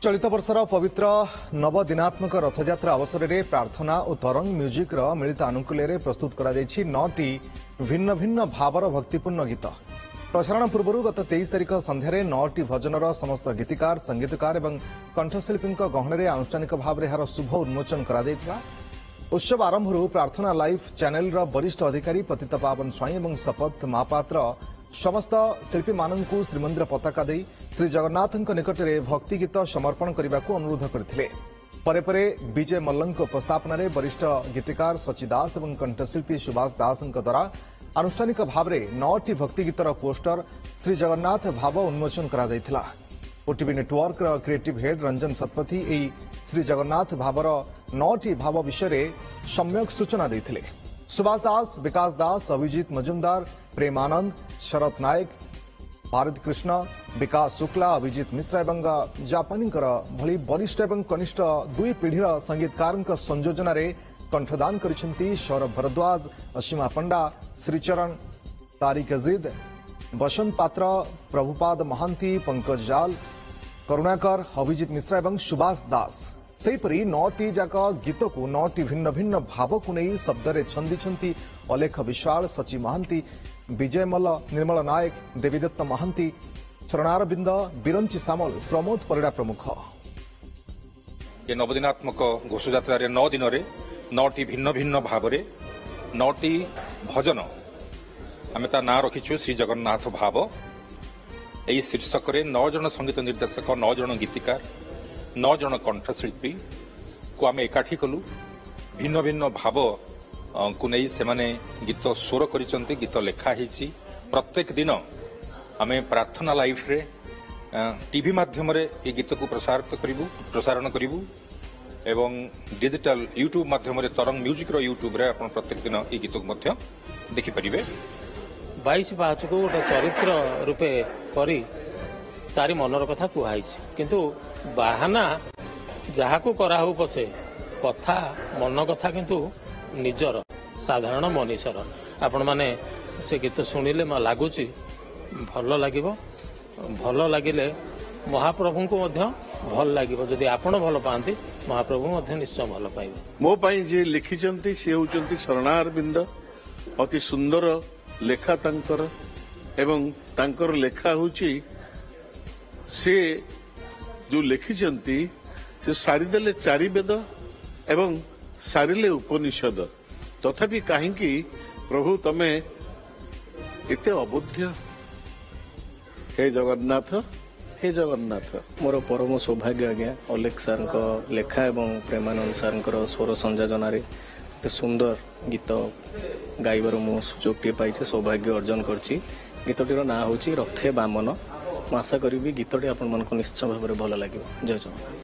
चलित वर्षर पवित्र नवदिनात्मक रथयात्रा अवसर में प्रार्थना और तरंग म्यूजिक मिलित आनुकूल्य प्रस्तुत कर 9टी भिन्न भिन्न भावर भक्तिपूर्ण गीत प्रसारण पूर्व गत 23 तारिख संध्यारे 9टी भजनर समस्त गीतिकार संगीतकार और कंठशिल्पी गहन आनुष्ठानिक भाव में यार शुभ उन्मोचन कर उत्सव आरंभ प्रार्थना लाइव चैनल वरिष्ठ अधिकारी पतित पावन स्वाई और शपथ महापात्र समस्त शिल्पी मानू श्रीमंदिर पताका दे श्री जगन्नाथ निकट में भक्ति गीत समर्पण करने को अनुरोध करते विजय मल्ल उपस्थापन में वरिष्ठ गीतिकार सची दास और कंठशिल्पी सुभाष दास द्वारा आनुष्ठानिक भाव में 9टी भक्ति गीतर पोस्टर श्री जगन्नाथ भाव उन्मोचन कर OTV network creative head Ranjan Satpathy यही श्री जगन्नाथ भावर 9टी भाव विषय सम्यक सूचना देते सुभाष दास विकास दास अभिजीत मजुमदार प्रेमानंद शरत नायक भारत कृष्ण विकास शुक्ला अभिजीत मिश्रा और जापानी भली वरिष्ठ और कनिष्ठ दुई पीढ़ीर संगीतकार संयोजन कंठदान करिसेंती सौरभ भरद्वाज असीमा पंडा श्रीचरण तारिक अजीद बसंत पात्र प्रभुपाद महांती पंकज जाल करुणाकर अभिजीत मिश्रा और सुभाष दास सेहीपरि 9टी जाक गीत को 9टी भिन्न भिन्न भाव को नहीं शब्द छंदी अलेख विश्वाल सची महांती विजय मल्ल निर्मल नायक देवीदत्त महांती शरणारविंद बिरंची सामल प्रमोद परिड़ा प्रमुख ये नवदिनात्मक घोषयात्रा 9 दिन में 9टी भिन्न भिन्न भाव 9टी भजन आम ता ना रखीचु श्री जगन्नाथ भाव यही शीर्षक 9 जन संगीत निर्देशक 9 जन गीतिकार 9 जन कंठशिल्पी को आम एकाठी कलु भिन्न भिन्न भाव को नहीं से माने गीत स्वर करिसंती गीत लेखा हिची प्रत्येक दिन आम प्रार्थना लाइफ रे टीवी माध्यम रे ये गीत को प्रसारण करिवु एवं डिजिटल यूट्यूब माध्यम रे तरंग म्यूजिक रो यूट्यूब रे आपण प्रत्येक दिन ये गीत को मध्य देखि परिबे 22 पाँच को गोटे चरित्र रूपे करी तारी मनर कथा कुहाई किंतु बाहाना जहा को करा हो पछे कथा मन कथा किंतु निजर साधारण मनीषर आपण माने से गीत शुणिले लगुच भल लगे भल लगिले महाप्रभु को भल लगे जदि आपण भल पाती महाप्रभु निश्चय भल पाइबे मो पाई जे लिखिचंती से होचंती शरणारविंद अति सुंदर लेखा तांकर एवं तांकर लेखा होची से जो लिखिचंती से सारिदेले 4 वेद एवं सारिले उपनिषद तथापि कहीं प्रभु तमे एते अबोध्य हे जगन्नाथ मोर परम सौभाग्य आज्ञा अलेख सार लेखा एवं प्रेमानंद सार स्वर संयोजन सुंदर गीत गाइबार मु सुजोग पाई सौभाग्य अर्जन करछि गीतटीर ना होछि रथे बामन आशा करी गीतटी आपण मन को निश्चय भाव भल लगे जय जगन्नाथ।